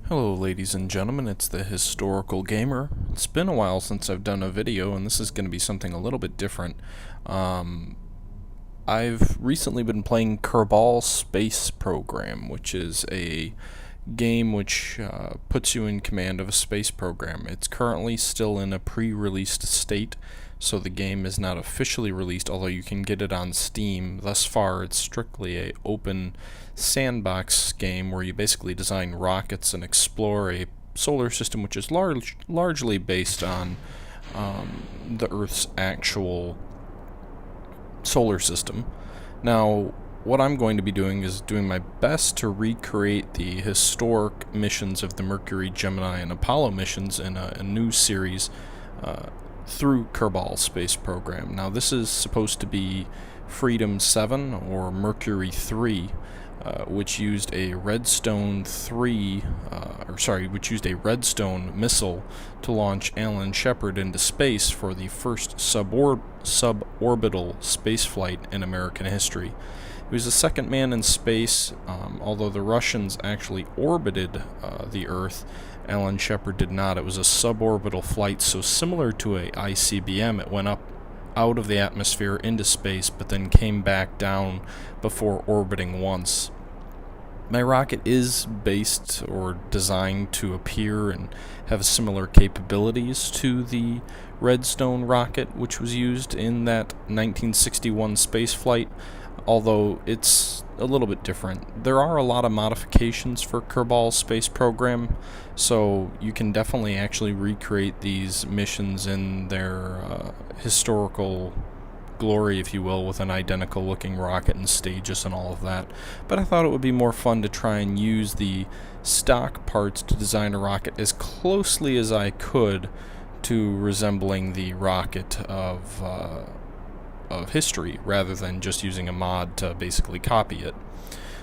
Hello ladies and gentlemen, it's the Historical Gamer. It's been a while since I've done a video, and this is going to be something a little bit different. I've recently been playing Kerbal Space Program, which is a game which puts you in command of a space program. It's currently still in a pre-released state, so the game is not officially released, although you can get it on Steam. Thus far, it's strictly a open sandbox game where you basically design rockets and explore a solar system which is largely based on the Earth's actual solar system. Now, what I'm going to be doing is doing my best to recreate the historic missions of the Mercury, Gemini, and Apollo missions in a new series through Kerbal Space Program. Now, this is supposed to be Freedom 7 or Mercury 3, which used a Redstone Redstone missile to launch Alan Shepard into space for the first sub-orbital spaceflight in American history. He was the second man in space, although the Russians actually orbited the Earth. Alan Shepard did not. It was a suborbital flight, so similar to a ICBM, it went up out of the atmosphere into space, but then came back down before orbiting once. My rocket is based or designed to appear and have similar capabilities to the Redstone rocket, which was used in that 1961 spaceflight, although it's a little bit different. There are a lot of modifications for Kerbal Space Program, so you can definitely actually recreate these missions in their historical glory, if you will, with an identical looking rocket and stages and all of that. But I thought it would be more fun to try and use the stock parts to design a rocket as closely as I could to resembling the rocket of history, rather than just using a mod to basically copy it.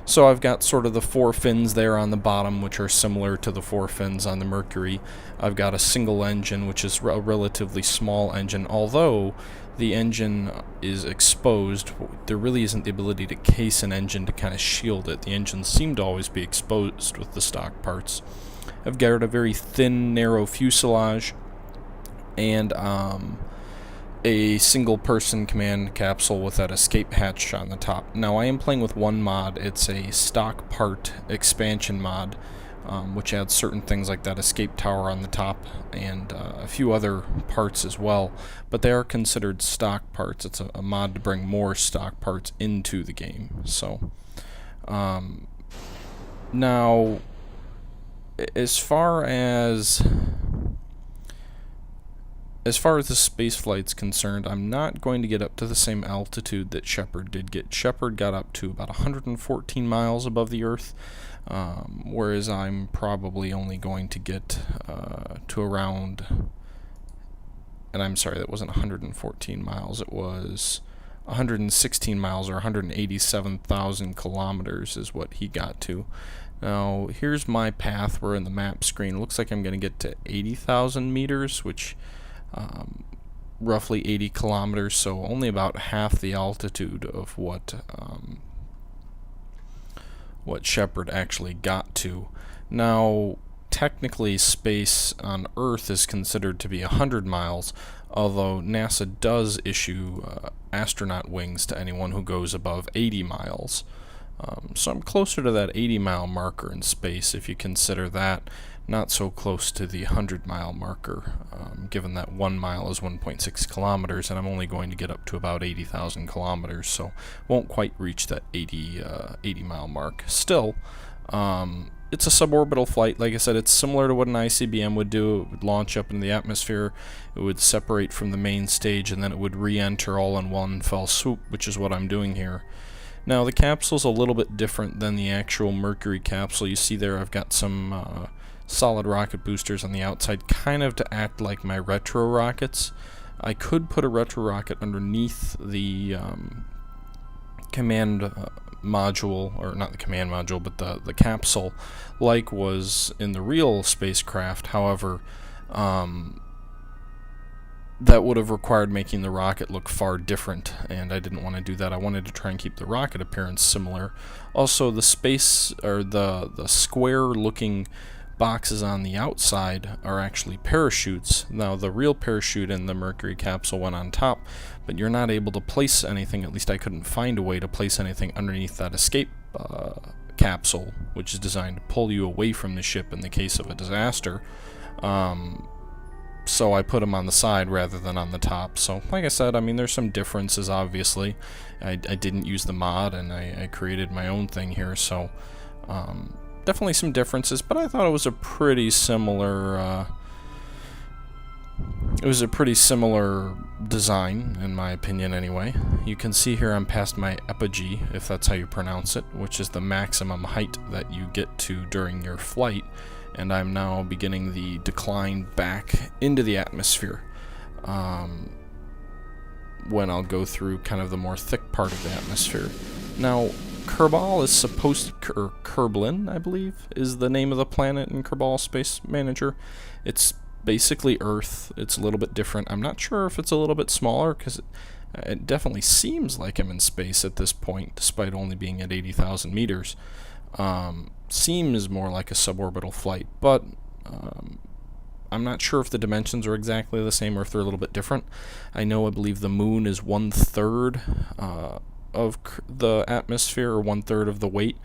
So I've got sort of the four fins there on the bottom, which are similar to the four fins on the Mercury. I've got a single engine, which is a relatively small engine, although the engine is exposed. There really isn't the ability to case an engine to kind of shield it. The engines seem to always be exposed with the stock parts. I've got a very thin, narrow fuselage, and a single-person command capsule with that escape hatch on the top. Now, I am playing with one mod. It's a stock part expansion mod, which adds certain things like that escape tower on the top and a few other parts as well, but they are considered stock parts. It's a mod to bring more stock parts into the game. So, now, as far as the space flight's concerned, I'm not going to get up to the same altitude that Shepard did get. Shepard got up to about 114 miles above the Earth, whereas I'm probably only going to get to around, and I'm sorry, that wasn't 114 miles, it was 116 miles or 187,000 kilometers is what he got to. Now, here's my path. We're in the map screen. It looks like I'm going to get to 80,000 meters, which roughly 80 kilometers, so only about half the altitude of what Shepard actually got to. Now, technically, space on Earth is considered to be 100 miles, although NASA does issue astronaut wings to anyone who goes above 80 miles. So I'm closer to that 80-mile marker in space, if you consider that. Not so close to the 100-mile marker, given that 1 mile is 1.6 kilometers, and I'm only going to get up to about 80,000 kilometers, so won't quite reach that 80-mile mark. Still, it's a suborbital flight. Like I said, it's similar to what an ICBM would do. It would launch up into the atmosphere, it would separate from the main stage, and then it would re-enter all in one fell swoop, which is what I'm doing here. Now, the capsule's a little bit different than the actual Mercury capsule. You see there I've got some solid rocket boosters on the outside, kind of to act like my retro rockets. I could put a retro rocket underneath the command module, or not the command module, but the capsule, like was in the real spacecraft. However, that would have required making the rocket look far different, and I didn't want to do that. I wanted to try and keep the rocket appearance similar. Also, the space, or the square looking boxes on the outside are actually parachutes. Now, the real parachute in the Mercury capsule went on top, but you're not able to place anything, at least I couldn't find a way to place anything underneath that escape capsule, which is designed to pull you away from the ship in the case of a disaster. So I put them on the side rather than on the top. So like I said, I mean, there's some differences, obviously. I didn't use the mod, and I created my own thing here, so definitely some differences, but I thought it was a pretty similar design, in my opinion anyway. You can see here I'm past my apogee, if that's how you pronounce it, which is the maximum height that you get to during your flight, and I'm now beginning the decline back into the atmosphere when I'll go through kind of the more thick part of the atmosphere. Now, Kerbal is supposed to, or Kerblin, I believe, is the name of the planet in Kerbal Space Manager. It's basically Earth. It's a little bit different. I'm not sure if it's a little bit smaller, because it definitely seems like I'm in space at this point, despite only being at 80,000 meters. Seems more like a suborbital flight, but I'm not sure if the dimensions are exactly the same or if they're a little bit different. I believe the moon is 1/3 of the atmosphere, or 1/3 of the weight,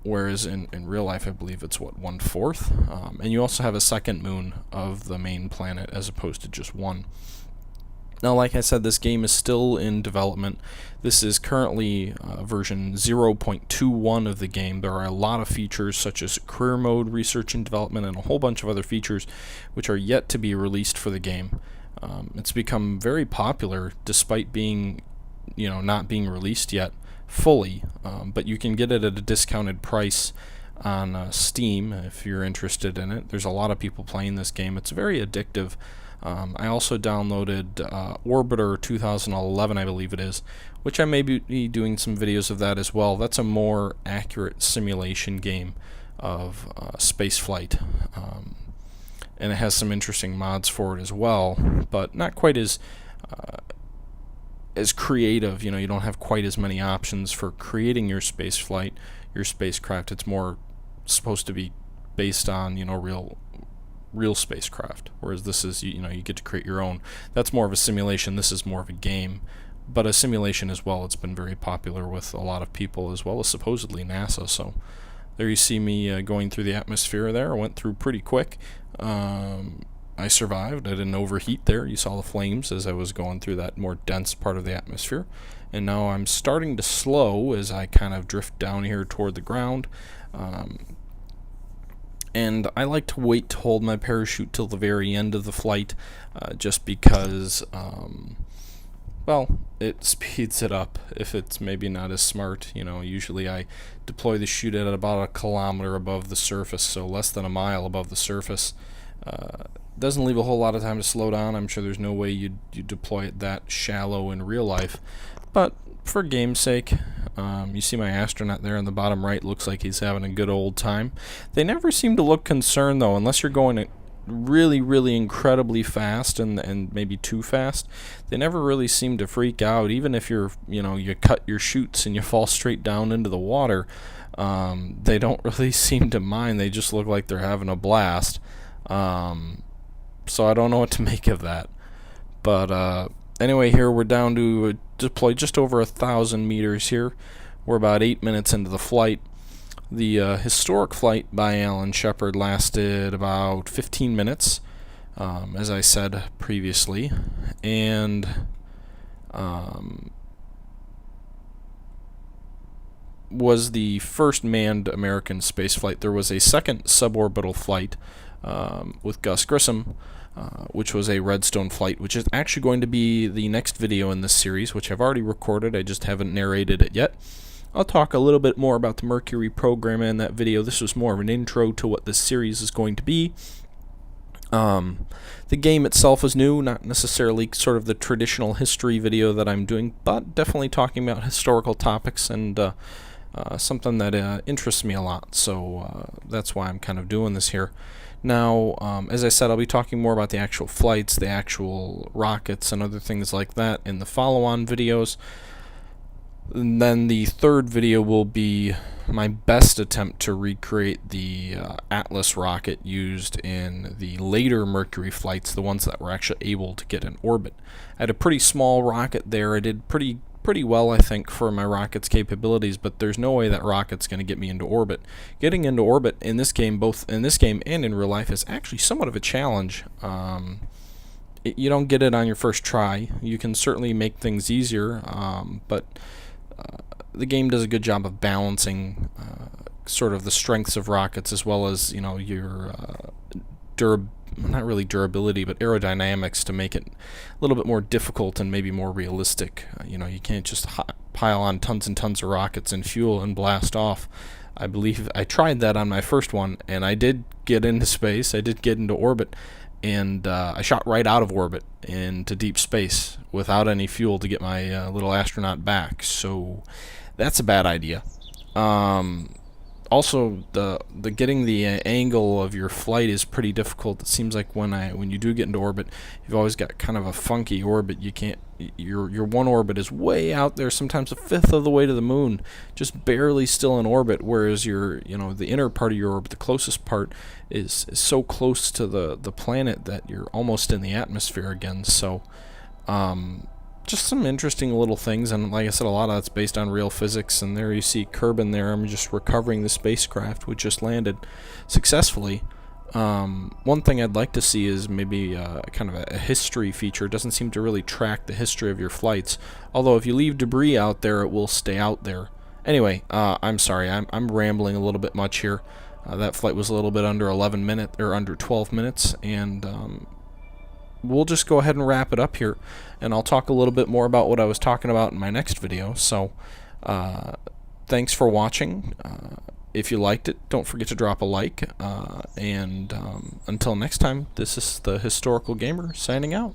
whereas in real life I believe it's 1/4, and you also have a second moon of the main planet as opposed to just one. Now, like I said, this game is still in development. This is currently version 0.21 of the game. There are a lot of features such as career mode, research and development, and a whole bunch of other features which are yet to be released for the game. It's become very popular despite being, not being released yet fully, but you can get it at a discounted price on Steam if you're interested in it. There's a lot of people playing this game. It's very addictive. I also downloaded Orbiter 2011, I believe it is, which I may be doing some videos of that as well. That's a more accurate simulation game of spaceflight, and it has some interesting mods for it as well, but not quite as creative. You don't have quite as many options for creating your spaceflight, your spacecraft. It's more supposed to be based on real spacecraft, whereas this is you get to create your own. That's more of a simulation. This is more of a game, but a simulation as well. It's been very popular with a lot of people, as well as supposedly NASA. So there you see me going through the atmosphere there. I went through pretty quick. I survived. I didn't overheat there. You saw the flames as I was going through that more dense part of the atmosphere, and now I'm starting to slow as I kind of drift down here toward the ground. And I like to wait to hold my parachute till the very end of the flight, just because, it speeds it up if it's maybe not as smart. Usually I deploy the chute at about 1 kilometer above the surface, so less than a mile above the surface. Doesn't leave a whole lot of time to slow down. I'm sure there's no way you'd deploy it that shallow in real life, but for game's sake, you see my astronaut there in the bottom right. Looks like he's having a good old time. They never seem to look concerned, though, unless you're going really, really incredibly fast and maybe too fast. They never really seem to freak out, even if you cut your chutes and you fall straight down into the water. They don't really seem to mind. They just look like they're having a blast. So I don't know what to make of that. But anyway, here we're down to deploy just over 1,000 meters here. We're about 8 minutes into the flight. The historic flight by Alan Shepard lasted about 15 minutes, as I said previously, and was the first manned American spaceflight. There was a second suborbital flight with Gus Grissom, which was a Redstone flight, which is actually going to be the next video in this series, which I've already recorded. I just haven't narrated it yet. I'll talk a little bit more about the Mercury program in that video. This was more of an intro to what this series is going to be. The game itself is new, not necessarily sort of the traditional history video that I'm doing, but definitely talking about historical topics and something that interests me a lot. So that's why I'm kind of doing this here. Now, as I said, I'll be talking more about the actual flights, the actual rockets, and other things like that in the follow-on videos. And then the third video will be my best attempt to recreate the Atlas rocket used in the later Mercury flights, the ones that were actually able to get in orbit. I had a pretty small rocket there. I did pretty well, I think, for my rocket's capabilities, but there's no way that rocket's going to get me into orbit. Getting into orbit in this game, both in this game and in real life, is actually somewhat of a challenge. You don't get it on your first try. You can certainly make things easier, but the game does a good job of balancing sort of the strengths of rockets as well as, you know, your not really durability, but aerodynamics to make it a little bit more difficult and maybe more realistic. You know, you can't just pile on tons and tons of rockets and fuel and blast off. I believe I tried that on my first one, and I did get into space. I did get into orbit, and I shot right out of orbit into deep space without any fuel to get my little astronaut back. So that's a bad idea. Also, the getting the angle of your flight is pretty difficult. It seems like when you do get into orbit, you've always got kind of a funky orbit. You can't your one orbit is way out there, sometimes a fifth of the way to the moon, just barely still in orbit. Whereas the inner part of your orbit, the closest part, is so close to the planet that you're almost in the atmosphere again. So, just some interesting little things, and like I said, a lot of that's based on real physics. And there you see Kerbin there. I'm just recovering the spacecraft, which just landed successfully. One thing I'd like to see is maybe kind of a history feature. It doesn't seem to really track the history of your flights, although if you leave debris out there, it will stay out there. Anyway, I'm sorry, I'm rambling a little bit much here. That flight was a little bit under 11 minutes, or under 12 minutes, and we'll just go ahead and wrap it up here, and I'll talk a little bit more about what I was talking about in my next video. So thanks for watching. If you liked it, don't forget to drop a like, and until next time, this is the Historical Gamer signing out.